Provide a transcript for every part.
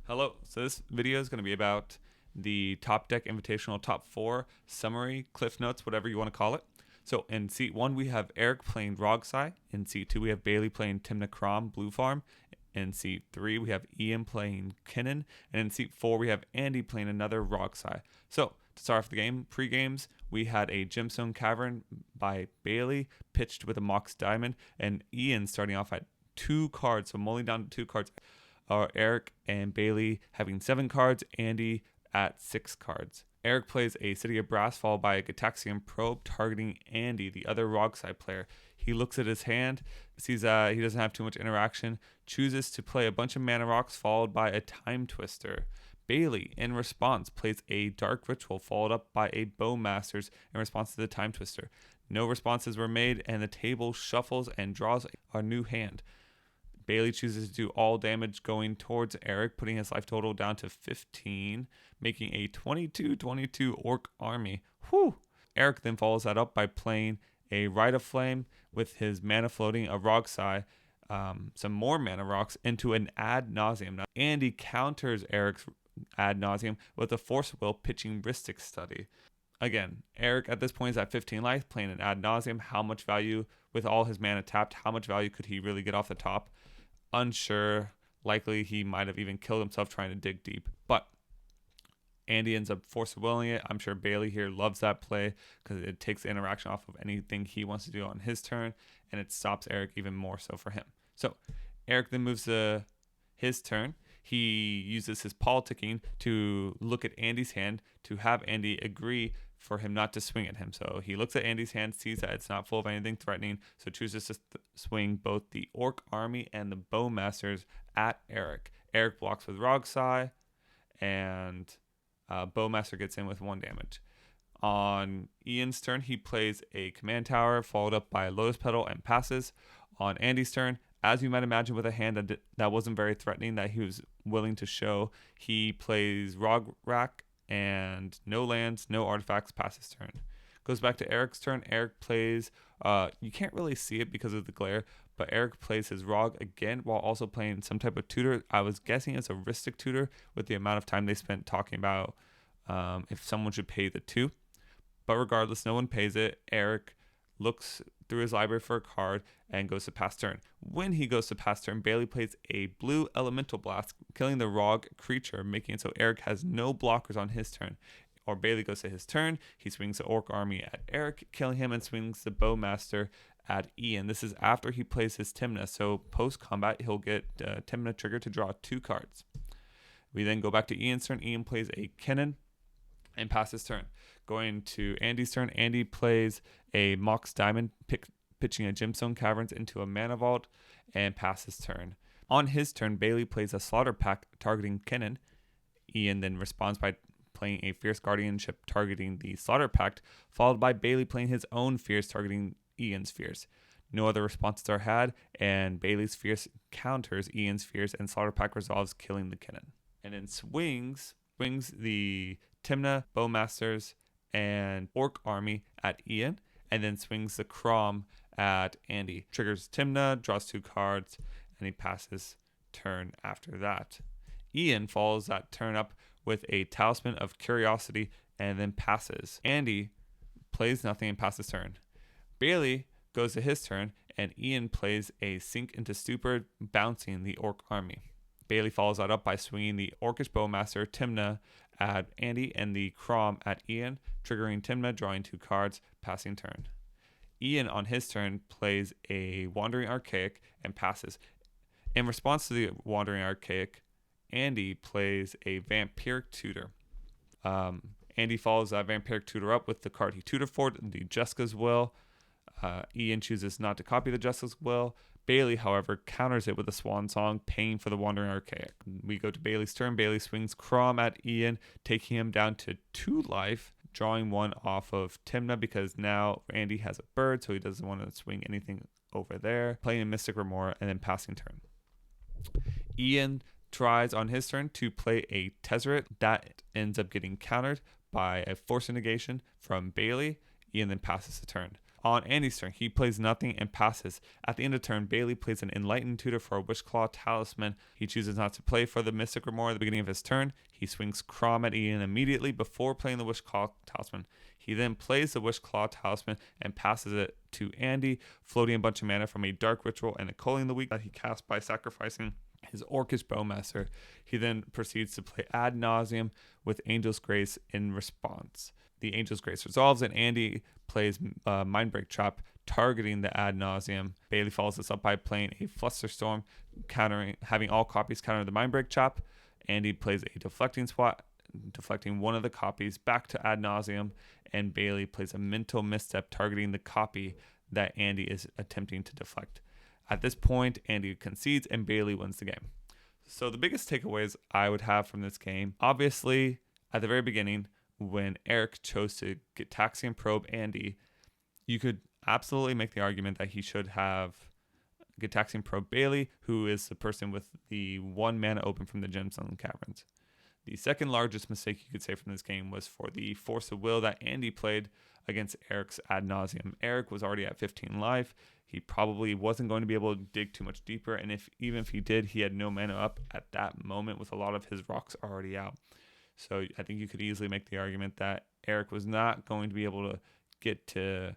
Hello. So this video is going to be about the TopDeck Invitational Top 4 summary, cliff notes, whatever you want to call it. So in seat 1, we have Eric playing Rogsai. In seat 2, we have Bailey playing Timna Krom, Blue Farm. In seat 3, we have Ian playing Kinnan. And in seat 4, we have Andy playing another Rogsai. So to start off the game, pre-games, we had a Gemstone Cavern by Bailey, pitched with a Mox Diamond, and Ian starting off at 2 cards, so mulling down to 2 cards. Eric and Bailey having 7 cards, Andy at 6 cards. Eric plays a City of Brass followed by a Gitaxian Probe targeting Andy, the other Rogsai player. He looks at his hand, sees that he doesn't have too much interaction, chooses to play a bunch of Mana Rocks followed by a Time Twister. Bailey, in response, plays a Dark Ritual followed up by a Bowmasters in response to the Time Twister. No responses were made, and the table shuffles and draws a new hand. Bailey chooses to do all damage going towards Eric, putting his life total down to 15, making a 22-22 Orc army. Whew! Eric then follows that up by playing a Rite of Flame with his mana floating, a Rogsai, some more mana rocks into an Ad Nauseam. Now, Andy counters Eric's Ad Nauseam with a Force Will pitching Rhystic Study. Again, Eric at this point is at 15 life, playing an Ad Nauseam. How much value, with all his mana tapped, how much value could he really get off the top? Unsure. Likely he might have even killed himself trying to dig deep. But Andy ends up force willing it. I'm sure Bailey here loves that play because it takes the interaction off of anything he wants to do on his turn, and it stops Eric even more so for him. So Eric then moves to his turn. He uses his politicking to look at Andy's hand to have Andy agree for him not to swing at him. So he looks at Andy's hand, sees that it's not full of anything threatening, so chooses to swing both the Orc army and the Bowmasters at Eric. Eric blocks with Rogsai, and Bowmaster gets in with 1 damage. On Ian's turn, he plays a Command Tower, followed up by a Lotus Petal, and passes. On Andy's turn, as you might imagine with a hand that wasn't very threatening, that he was willing to show, he plays Rog Rack, and no lands, no artifacts, passes turn. Goes back to Eric's turn. Eric plays, you can't really see it because of the glare, but Eric plays his Rog again while also playing some type of tutor. I was guessing it's a Rhystic tutor with the amount of time they spent talking about if someone should pay the 2. But regardless, no one pays it. Eric looks through his library for a card and goes to pass turn. When he goes to pass turn, Bailey plays a blue Elemental Blast, killing the Rog creature, making it so Eric has no blockers on his turn. Or Bailey goes to his turn, he swings the Orc army at Eric, killing him, and swings the Bowmaster at Ian. This is after he plays his Timna, so post-combat he'll get Timna trigger to draw 2 cards. We then go back to Ian's turn. Ian plays a Kinnan and passes turn. Going to Andy's turn, Andy plays a Mox Diamond, pitching a Gemstone Caverns into a Mana Vault, and passes turn. On his turn, Bailey plays a Slaughter Pact targeting Kinnan. Ian then responds by playing a Fierce Guardianship targeting the Slaughter Pact, followed by Bailey playing his own Fierce targeting Ian's Fierce. No other responses are had, and Bailey's Fierce counters Ian's Fierce, and Slaughter Pact resolves, killing the Kinnan. And then swings the Timna, Bowmasters, and Orc army at Ian, and then swings the Krom at Andy. Triggers Timna, draws 2 cards, and he passes turn after that. Ian follows that turn up with a Talisman of Curiosity and then passes. Andy plays nothing and passes turn. Bailey goes to his turn, and Ian plays a Sink into Stupor, bouncing the Orc army. Bailey follows that up by swinging the Orcish Bowmaster, Timna, at Andy, and the Krom at Ian, triggering Timna, drawing 2 cards, passing turn. Ian on his turn plays a Wandering Archaic and passes. In response to the Wandering Archaic, Andy plays a Vampiric Tutor. Andy follows that Vampiric Tutor up with the card he tutored for, the Jessica's Will. Ian chooses not to copy the Jessica's Will. Bailey, however, counters it with a Swan Song, paying for the Wandering Archaic. We go to Bailey's turn. Bailey swings Krom at Ian, taking him down to 2 life, drawing 1 off of Timna because now Andy has a bird, so he doesn't want to swing anything over there. Playing a Mystic Remora and then passing turn. Ian tries on his turn to play a Tezzeret. That ends up getting countered by a Force Negation from Bailey. Ian then passes the turn. On Andy's turn, he plays nothing and passes. At the end of turn, Bailey plays an Enlightened Tutor for a Wishclaw Talisman. He chooses not to play for the Mystic Grimoire at the beginning of his turn. He swings Crom at Ian immediately before playing the Wishclaw Talisman. He then plays the Wishclaw Talisman and passes it to Andy, floating a bunch of mana from a Dark Ritual and a Culling the Weak that he cast by sacrificing his Orcish Bowmaster. He then proceeds to play Ad Nauseam with Angel's Grace in response. The Angel's Grace resolves, and Andy plays Mindbreak Trap, targeting the Ad Nauseam. Bailey follows this up by playing a Flusterstorm, having all copies counter the Mindbreak Trap. Andy plays a Deflecting Swat, deflecting one of the copies back to Ad Nauseam, and Bailey plays a Mental Misstep, targeting the copy that Andy is attempting to deflect. At this point, Andy concedes and Bailey wins the game. So the biggest takeaways I would have from this game, obviously, at the very beginning, when Eric chose to Gitaxian Probe Andy, you could absolutely make the argument that he should have Gitaxian Probe Bailey, who is the person with the 1 mana open from the Gemstone Caverns. The second largest mistake you could say from this game was for the Force of Will that Andy played against Eric's Ad Nauseam. Eric was already at 15 life. He probably wasn't going to be able to dig too much deeper, and even if he did, he had no mana up at that moment with a lot of his rocks already out. So I think you could easily make the argument that Eric was not going to be able to get to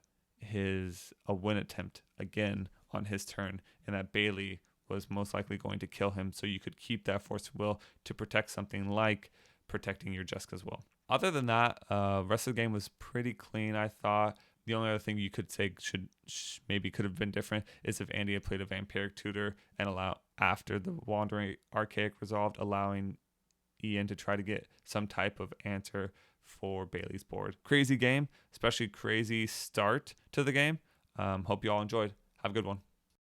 a win attempt again on his turn, and that Bailey was most likely going to kill him. So you could keep that Force of Will to protect something like protecting your Jessica's Will. Other than that, rest of the game was pretty clean, I thought. The only other thing you could say could have been different is if Andy had played a Vampiric Tutor and after the Wandering Archaic resolved, allowing Ian to try to get some type of answer for Bailey's board. Crazy game, especially crazy start to the game. Hope you all enjoyed. Have a good one.